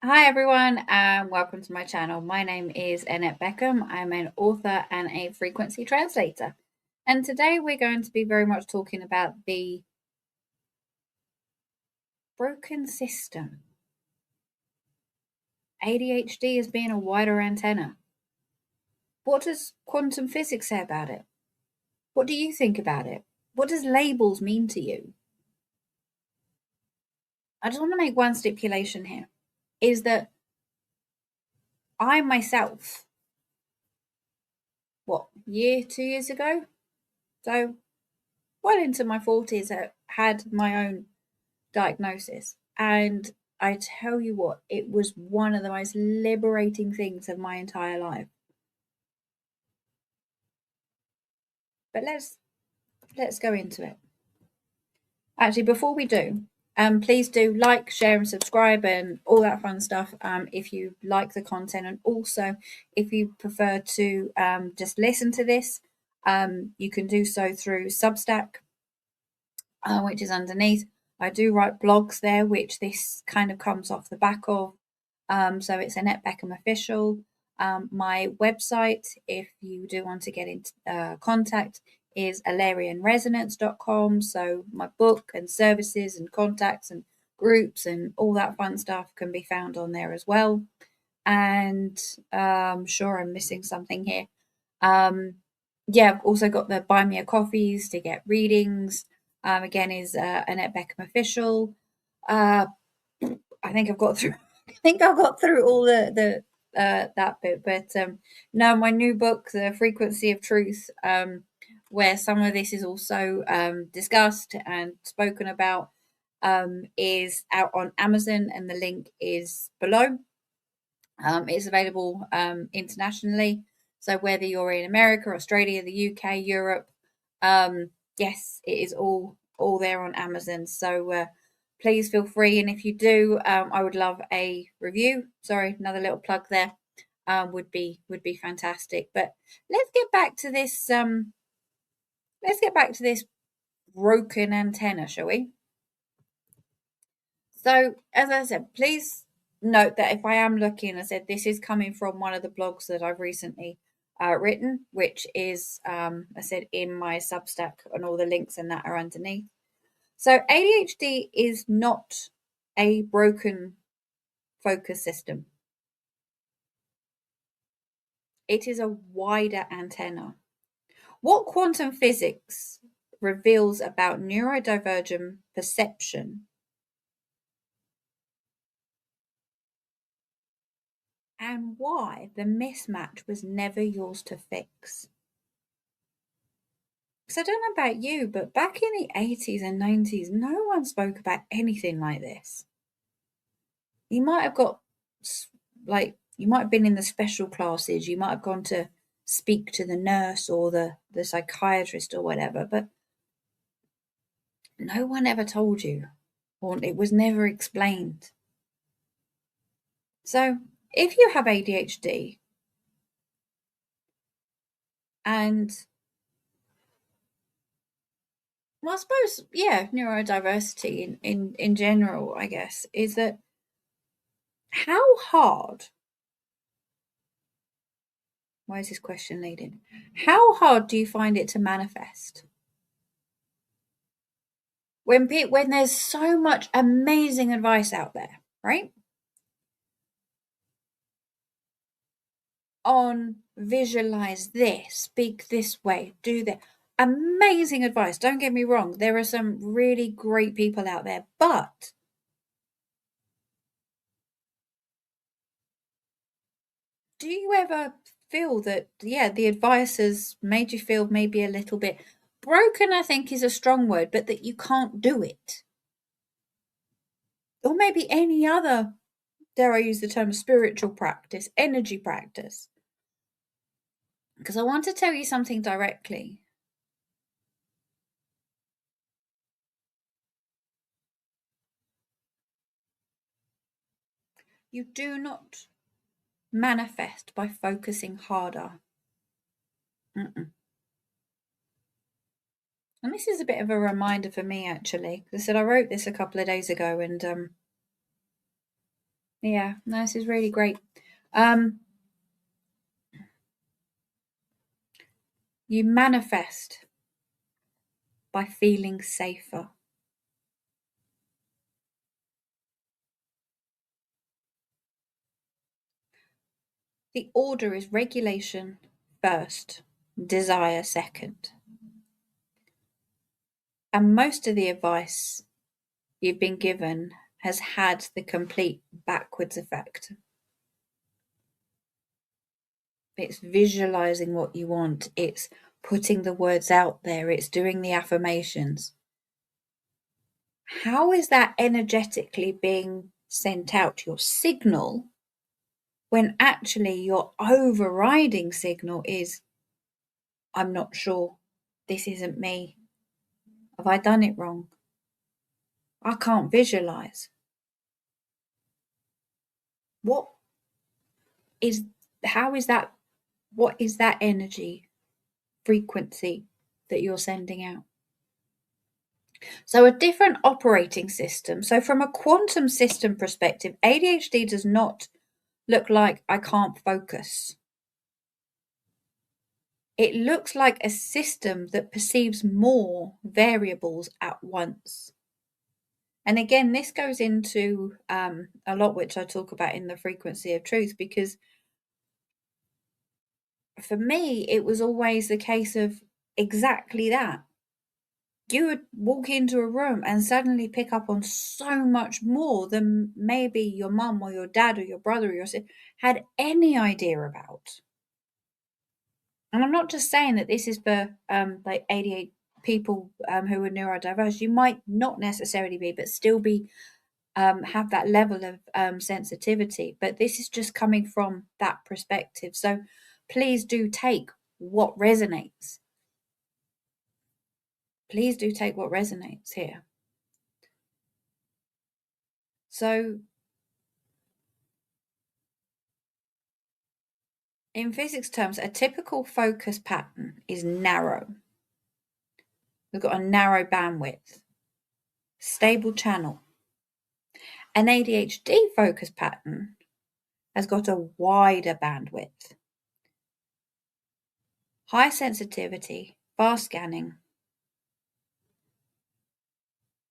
Hi everyone, and welcome to my channel. My name is Annette Beckham. I'm an author and a frequency translator. And today we're going to be very much talking about the broken system. ADHD as being a wider antenna. What does quantum physics say about it? What do you think about it? What does labels mean to you? I just want to make one stipulation here, is that I myself, year, 2 years ago? So well into my 40s, had my own diagnosis. And I tell you what, it was one of the most liberating things of my entire life. But let's go into it. Actually, before we do, please do like, share, and subscribe, and all that fun stuff. If you like the content, and also if you prefer to just listen to this, you can do so through Substack, which is underneath. I do write blogs there, which this kind of comes off the back of. So it's Annette Beckham Official. My website, if you do want to get into contact, is alarianresonance.com. So my book and services and contacts and groups and all that fun stuff can be found on there as well. And I'm sure I'm missing something here. Yeah, I've also got the Buy Me a Coffees to get readings. Again, is Annette Beckham Official. Uh, I think I've got through. I think I've got through all the that bit, but no, my new book, The Frequency of Truth, where some of this is also discussed and spoken about, is out on Amazon, and the link is below. It's available internationally, so whether you're in America, Australia, the UK, Europe, yes, it is all there on Amazon. So please feel free, and if you do, I would love a review. Sorry, another little plug there. Would be fantastic. But let's get back to this. Let's get back to this broken antenna, shall we? So, as I said, please note that if I am looking, I said this is coming from one of the blogs that I've recently written, which is, I said, in my Substack, and all the links and that are underneath. So, ADHD is not a broken focus system, it is a wider antenna. What quantum physics reveals about neurodivergent perception and why the mismatch was never yours to fix. Because I don't know about you, but back in the 80s and 90s, no one spoke about anything like this. You might have got, you might have been in the special classes, you might have gone to speak to the nurse or the psychiatrist or whatever, but no one ever told you, or it was never explained. So if you have ADHD and, well, I suppose, yeah, neurodiversity in general, I guess, is that how hard, why is this question leading? How hard do you find it to manifest? When there's so much amazing advice out there, right? On visualize this, speak this way, do that. Amazing advice. Don't get me wrong. There are some really great people out there, but do you ever feel that, yeah, the advice has made you feel maybe a little bit broken? I think is a strong word, but that you can't do it? Or maybe any other, dare I use the term, spiritual practice, energy practice? Because I want to tell you something directly. You do not manifest by focusing harder. Mm-mm. And this is a bit of a reminder for me, actually. Because I said I wrote this a couple of days ago, and Yeah, no, this is really great. You manifest by feeling safer. The order is regulation first, desire second. And most of the advice you've been given has had the complete backwards effect. It's visualizing what you want, it's putting the words out there, it's doing the affirmations. How is that energetically being sent out, your signal, when actually your overriding signal is, I'm not sure, this isn't me, have I done it wrong, I can't visualize. What is, how is that, what is that energy frequency that you're sending out? So a different operating system. So from a quantum system perspective, ADHD does not look like I can't focus. It looks like a system that perceives more variables at once. And again, this goes into a lot which I talk about in the frequency of truth, because for me, it was always the case of exactly that. You would walk into a room and suddenly pick up on so much more than maybe your mum or your dad or your brother or your sister had any idea about. And I'm not just saying that this is for like 88 people who are neurodiverse. You might not necessarily be, but still be have that level of sensitivity. But this is just coming from that perspective. So please do take what resonates. Please do take what resonates here. So in physics terms, a typical focus pattern is narrow. We've got a narrow bandwidth, stable channel. An ADHD focus pattern has got a wider bandwidth, high sensitivity, fast scanning.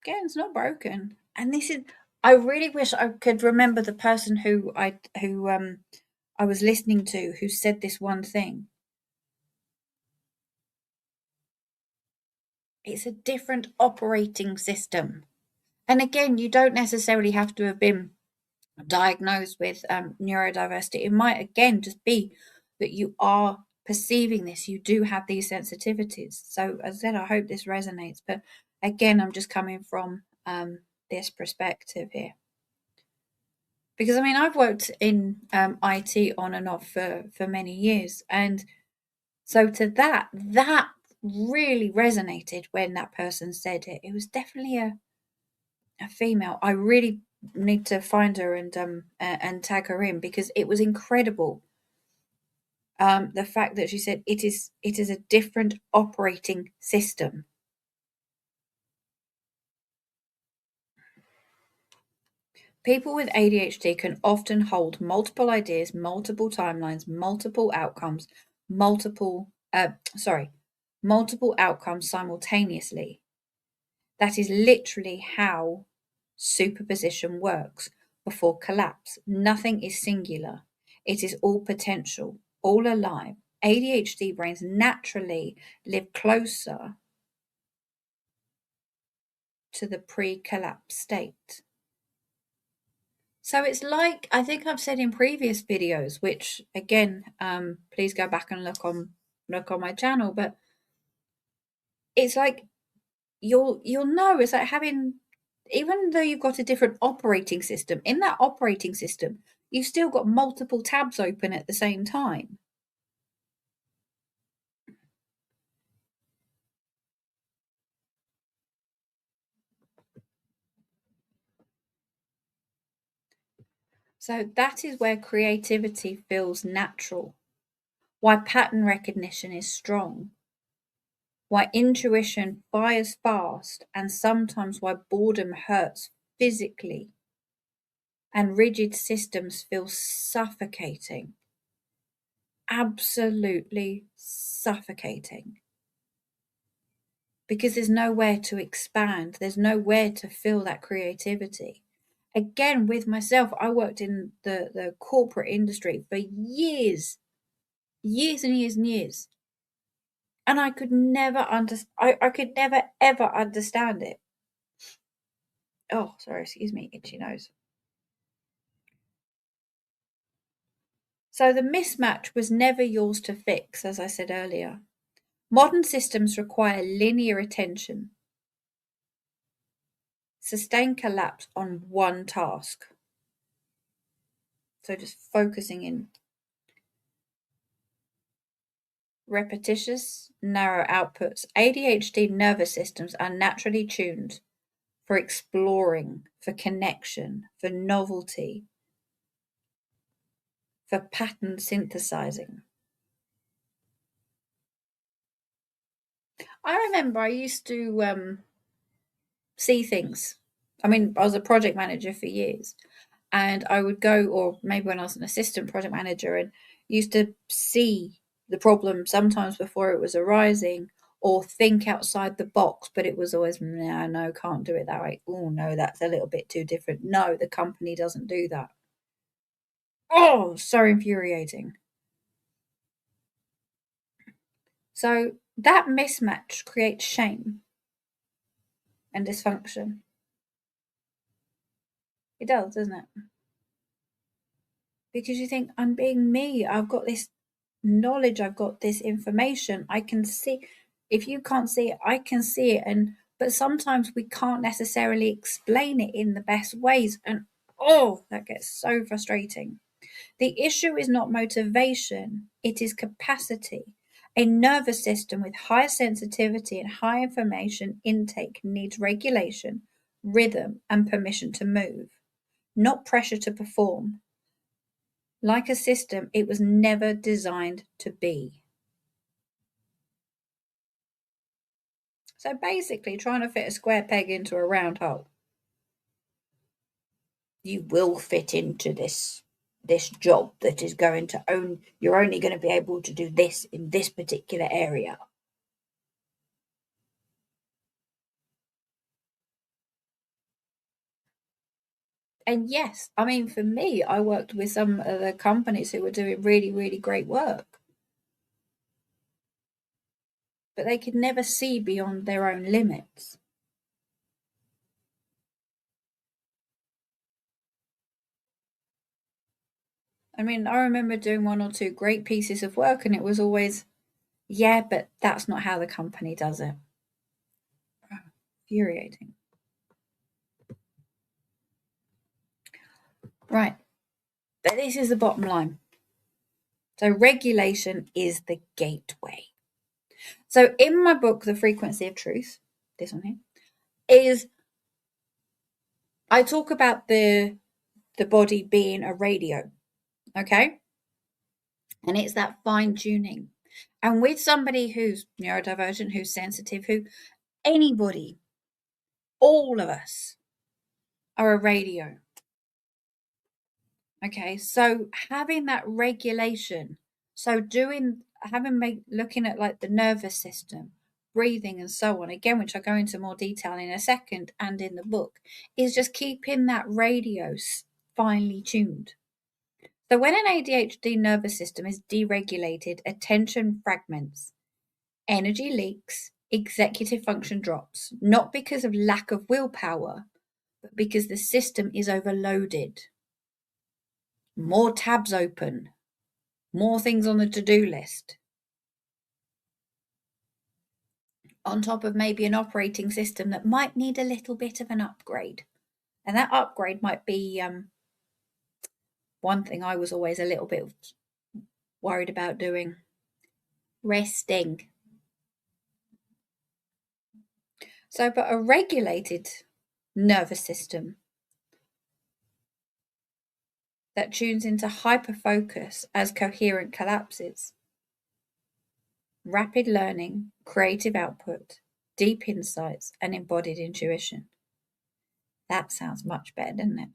Again, it's not broken. And this is, I really wish I could remember the person who I was listening to who said this one thing. It's a different operating system. And again, you don't necessarily have to have been diagnosed with neurodiversity. It might again just be that you are perceiving this, you do have these sensitivities. So as I said, I hope this resonates, but again, I'm just coming from this perspective here, because I mean, I've worked in IT on and off for many years, and so to that really resonated when that person said it. It was definitely a female. I really need to find her and tag her in, because it was incredible. The fact that she said it is a different operating system. People with ADHD can often hold multiple ideas, multiple timelines, multiple outcomes, multiple outcomes simultaneously. That is literally how superposition works before collapse. Nothing is singular. It is all potential, all alive. ADHD brains naturally live closer to the pre-collapse state. So it's like, I think I've said in previous videos, which again, please go back and look on my channel, but it's like you'll know, it's like having, even though you've got a different operating system, in that operating system, you've still got multiple tabs open at the same time. So that is where creativity feels natural, why pattern recognition is strong, why intuition fires fast, and sometimes why boredom hurts physically. and rigid systems feel suffocating. Absolutely suffocating. Because there's nowhere to expand. There's nowhere to feel that creativity. Again, with myself, I worked in the corporate industry for years and years and years. And I could never I could never ever understand it. Oh, sorry, excuse me, itchy nose. So the mismatch was never yours to fix, as I said earlier. Modern systems require linear attention, sustained collapse on one task. So just focusing in. Repetitious, narrow outputs. ADHD nervous systems are naturally tuned for exploring, for connection, for novelty, for pattern synthesizing. I remember I used to see things. I mean, I was a project manager for years, and I would go, or maybe when I was an assistant project manager, and used to see the problem sometimes before it was arising, or think outside the box, but it was always, no, can't do it that way. Oh, no, that's a little bit too different. No, the company doesn't do that. Oh, so infuriating. So that mismatch creates shame and dysfunction. It does, doesn't it? Because you think, I'm being me. I've got this knowledge, I've got this information. I can see. If you can't see it, I can see it. But sometimes we can't necessarily explain it in the best ways. And oh, that gets so frustrating. The issue is not motivation, it is capacity. A nervous system with high sensitivity and high information intake needs regulation, rhythm, and permission to move, not pressure to perform. Like a system, it was never designed to be. So basically, trying to fit a square peg into a round hole. You will fit into this job that is going to own. You're only going to be able to do this in this particular area. And yes, I mean, for me, I worked with some of the companies who were doing really, really great work, but they could never see beyond their own limits. I mean, I remember doing one or two great pieces of work, and it was always, yeah, but that's not how the company does it. Infuriating. Right. But this is the bottom line. So regulation is the gateway. So in my book, The Frequency of Truth, this one here, is I talk about the body being a radio. Okay. And it's that fine tuning. And with somebody who's neurodivergent, who's sensitive, who anybody, all of us are a radio. Okay, so having that regulation, so looking at like the nervous system, breathing and so on, again, which I'll go into more detail in a second and in the book, is just keeping that radio finely tuned. So when an ADHD nervous system is deregulated, attention fragments, energy leaks, executive function drops, not because of lack of willpower, but because the system is overloaded. More tabs open, more things on the to-do list, on top of maybe an operating system that might need a little bit of an upgrade. And that upgrade might be one thing I was always a little bit worried about doing, resting. So, but a regulated nervous system that tunes into hyperfocus as coherent collapses, rapid learning, creative output, deep insights, and embodied intuition. That sounds much better, doesn't it?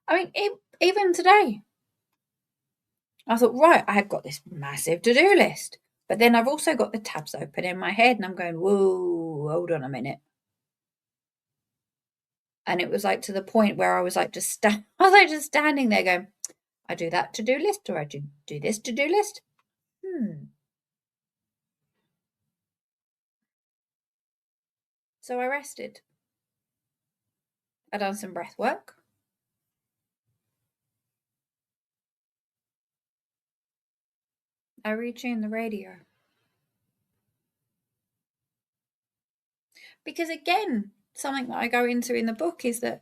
I mean, even today, I thought, right, I have got this massive to-do list. But then I've also got the tabs open in my head and I'm going, whoa, hold on a minute. And it was like to the point where I was like just standing there going, I do that to-do list or I do this to-do list. So I rested. I done some breath work. I retuned the radio. Because again, something that I go into in the book is that,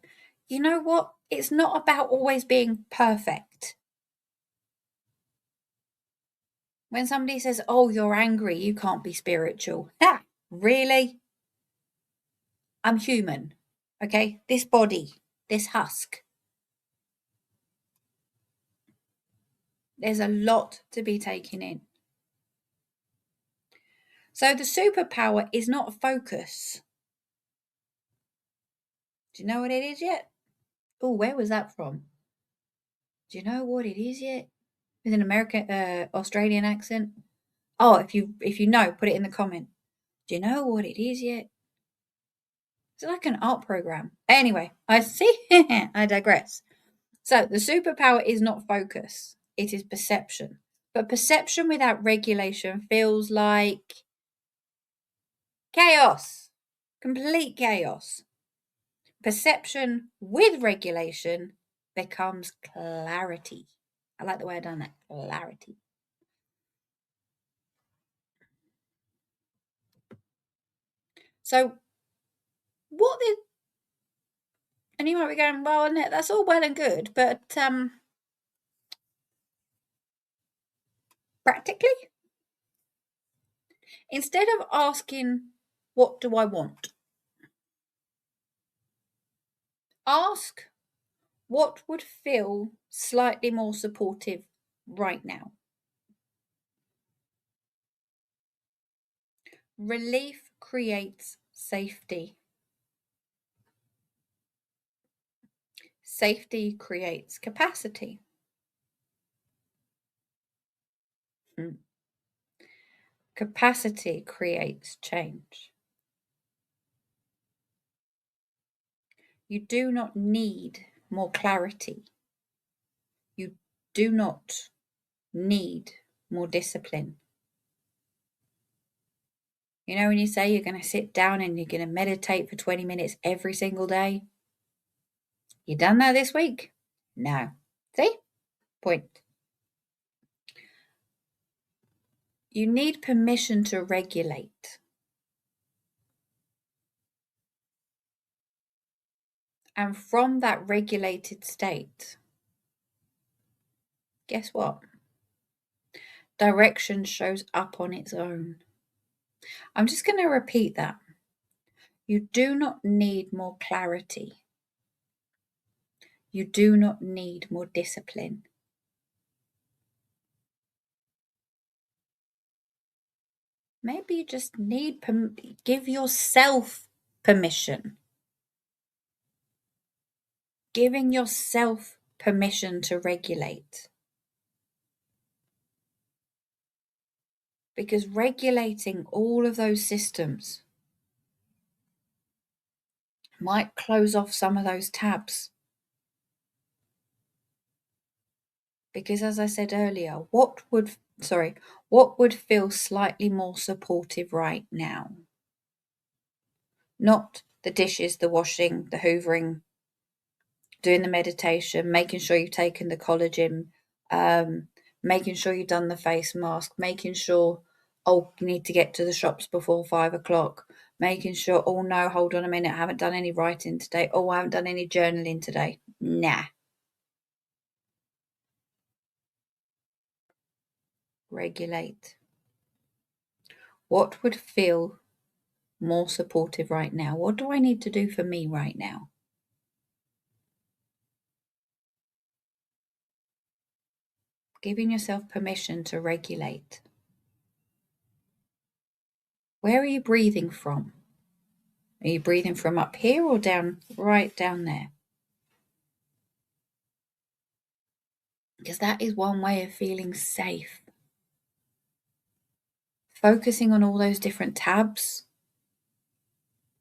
you know what? It's not about always being perfect. When somebody says, oh, you're angry, you can't be spiritual. Ah, really? I'm human. Okay? This body, this husk. There's a lot to be taken in. So the superpower is not focus. Do you know what it is yet? Oh, where was that from? Do you know what it is yet? With an American, Australian accent. Oh, if you know, put it in the comment. Do you know what it is yet? It's like an art program. Anyway, I see. I digress. So the superpower is not focus. It is perception. But perception without regulation feels like chaos. Complete chaos. Perception with regulation becomes clarity. I like the way I've done that. Clarity. So what the, and you might be going, well, Annette, that's all well and good, but practically, instead of asking, what do I want? Ask, what would feel slightly more supportive right now? Relief creates safety. Safety creates capacity. Capacity creates change. You do not need more clarity. You do not need more discipline. You know, when you say you're going to sit down and you're going to meditate for 20 minutes every single day? You done that this week? No. See? Point. You need permission to regulate. And from that regulated state, guess what? Direction shows up on its own. I'm just going to repeat that. You do not need more clarity. You do not need more discipline. Maybe you just need give yourself permission. Giving yourself permission to regulate. Because regulating all of those systems might close off some of those tabs. Because as I said earlier, what would feel slightly more supportive right now? Not the dishes, the washing, the hoovering, doing the meditation, making sure you've taken the collagen, making sure you've done the face mask, making sure, oh, you need to get to the shops before 5 o'clock, making sure, oh no, hold on a minute, I haven't done any writing today, oh, I haven't done any journaling today. Nah. Regulate. What would feel more supportive right now? What do I need to do for me right now? Giving yourself permission to regulate. Where are you breathing from? Are you breathing from up here or down, right down there? Because that is one way of feeling safe. Focusing on all those different tabs,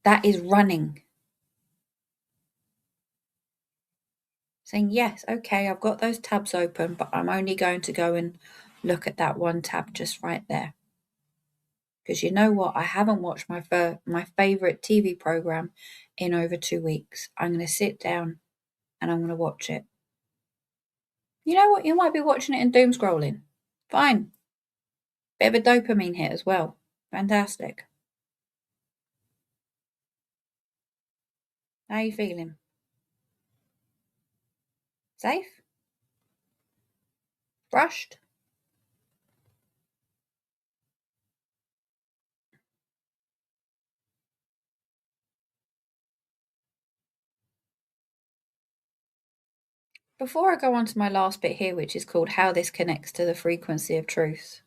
that is running. Saying, yes, okay, I've got those tabs open, but I'm only going to go and look at that one tab just right there. Because you know what? I haven't watched my favourite TV programme in over 2 weeks. I'm going to sit down and I'm going to watch it. You know what? You might be watching it and doom scrolling. Fine. Bit of a dopamine hit as well. Fantastic. How are you feeling? Safe? Brushed? Before I go on to my last bit here, which is called how this connects to the frequency of truth.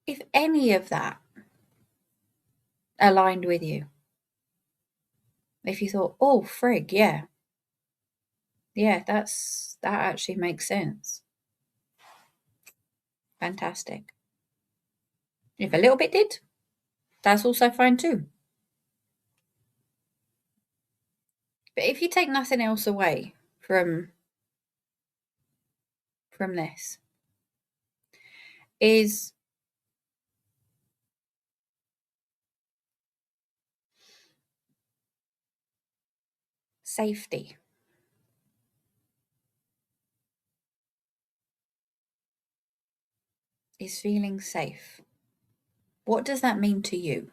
If any of that aligned with you, if you thought, oh, frig, yeah, that actually makes sense. Fantastic. If a little bit did, that's also fine too. But if you take nothing else away from this, is safety. Is feeling safe. What does that mean to you?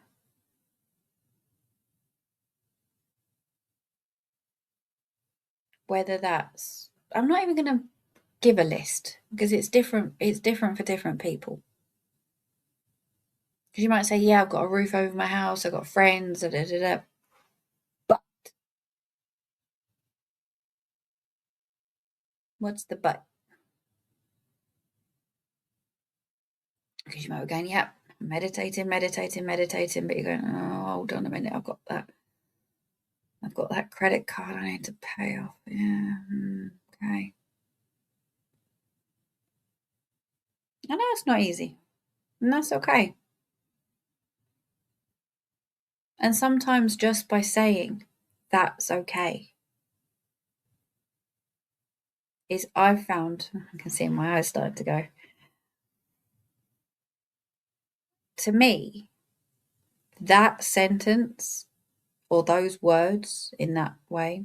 Whether that's, I'm not even going to give a list because it's different for different people. Because you might say, yeah, I've got a roof over my house, I've got friends, but what's the but? Because you might be going, yep, meditating, but you're going, oh, hold on a minute, I've got that credit card I need to pay off. Yeah, okay. I know it's not easy, and that's okay. And sometimes just by saying that's okay is I've found, I can see my eyes starting to go. To me, that sentence or those words in that way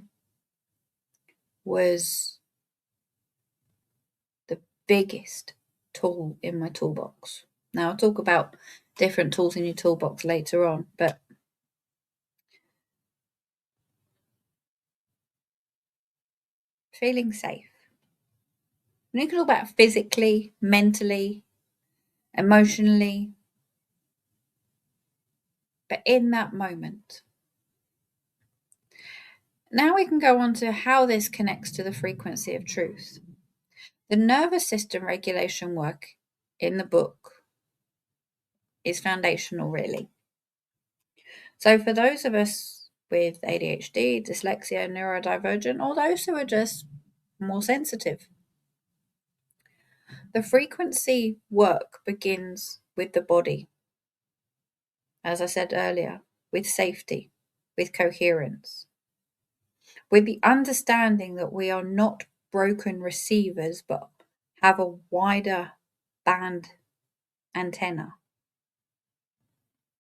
was the biggest tool in my toolbox. Now, I'll talk about different tools in your toolbox later on, but feeling safe. And you can talk about physically, mentally, emotionally, but in that moment. Now we can go on to how this connects to the frequency of truth. The nervous system regulation work in the book is foundational, really. So for those of us with ADHD, dyslexia, neurodivergent, or those who are just more sensitive, the frequency work begins with the body. As I said earlier, with safety, with coherence, with the understanding that we are not broken receivers, but have a wider band antenna,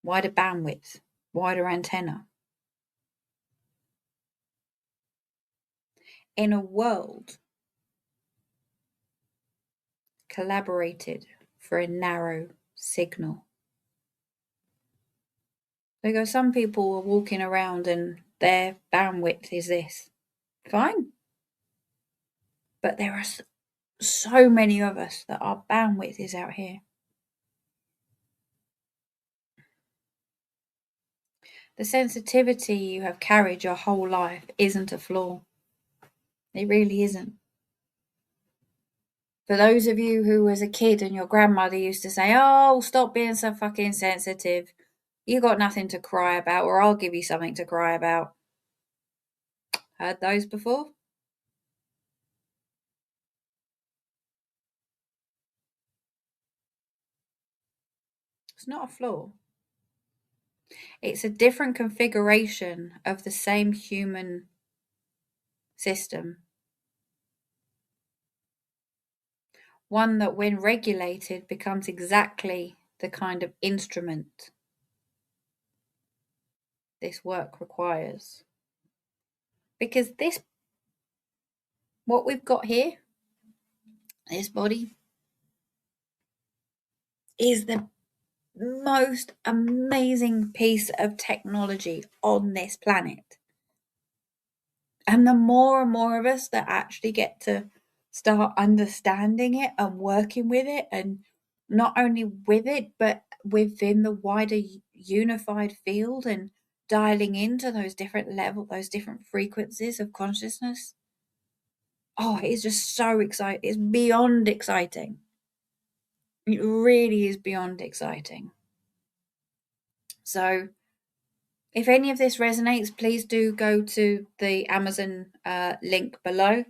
wider bandwidth, wider antenna. In a world calibrated for a narrow signal. Because some people are walking around and their bandwidth is this. Fine. But there are so many of us that our bandwidth is out here. The sensitivity you have carried your whole life isn't a flaw. It really isn't. For those of you who as a kid and your grandmother used to say, oh, stop being so fucking sensitive. You got nothing to cry about, or I'll give you something to cry about. Heard those before? It's not a flaw. It's a different configuration of the same human system. One that, when regulated, becomes exactly the kind of instrument this work requires. Because what we've got here, this body, is the most amazing piece of technology on this planet. And the more and more of us that actually get to start understanding it and working with it, and not only with it, but within the wider unified field, and dialing into those different levels, those different frequencies of consciousness. Oh, it's just so exciting. It's beyond exciting. It really is beyond exciting. So if any of this resonates, please do go to the Amazon link below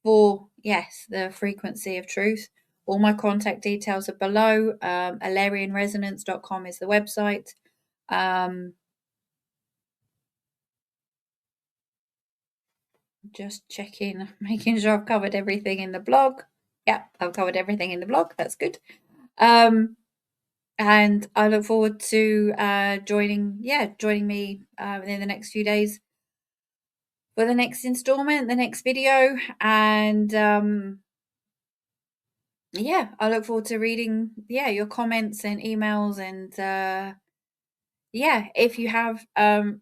for, yes, the frequency of truth. All my contact details are below. alarianresonance.com is the website. Just checking, making sure I've covered everything in the blog. Yeah, I've covered everything in the blog. That's good. And I look forward to joining me in the next few days for the next installment, the next video. And I look forward to reading your comments and emails. And if you have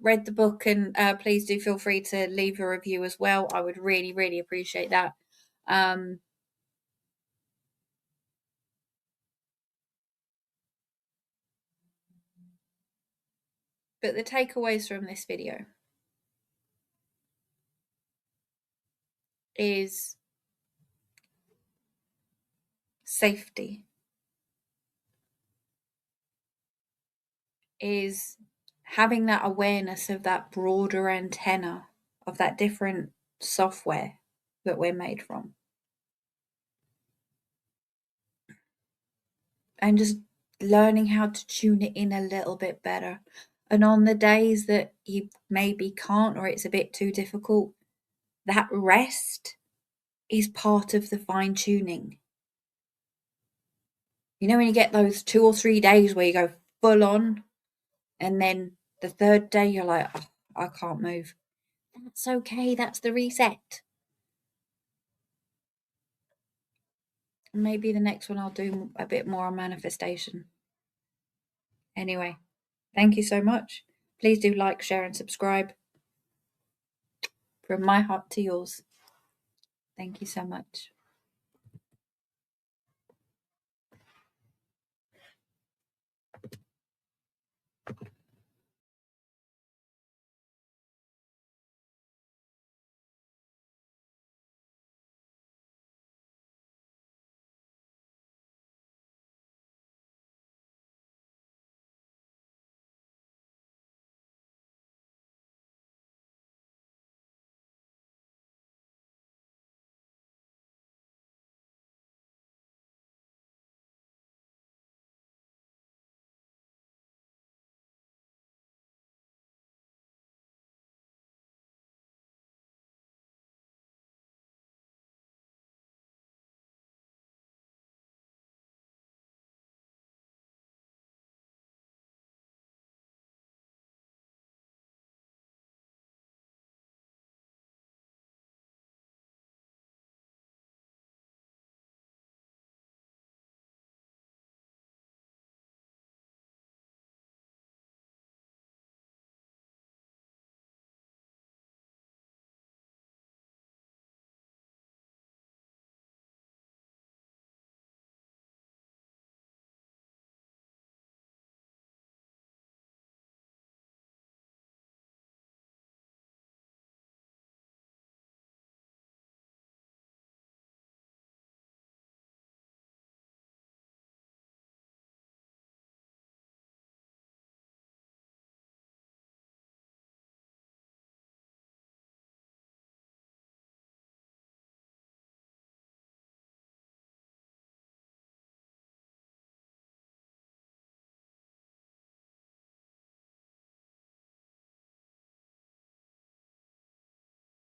read the book, and please do feel free to leave a review as well. I would really, really appreciate that. But the takeaways from this video is safety, is having that awareness of that broader antenna of that different software that we're made from. And just learning how to tune it in a little bit better. And on the days that you maybe can't, or it's a bit too difficult, that rest is part of the fine tuning. You know, when you get those 2 or 3 days where you go full on, and then the third day you're like, oh, I can't move. That's okay. That's the reset. Maybe the next one I'll do a bit more on manifestation. Anyway, thank you so much. Please do like, share, and subscribe. From my heart to yours. Thank you so much.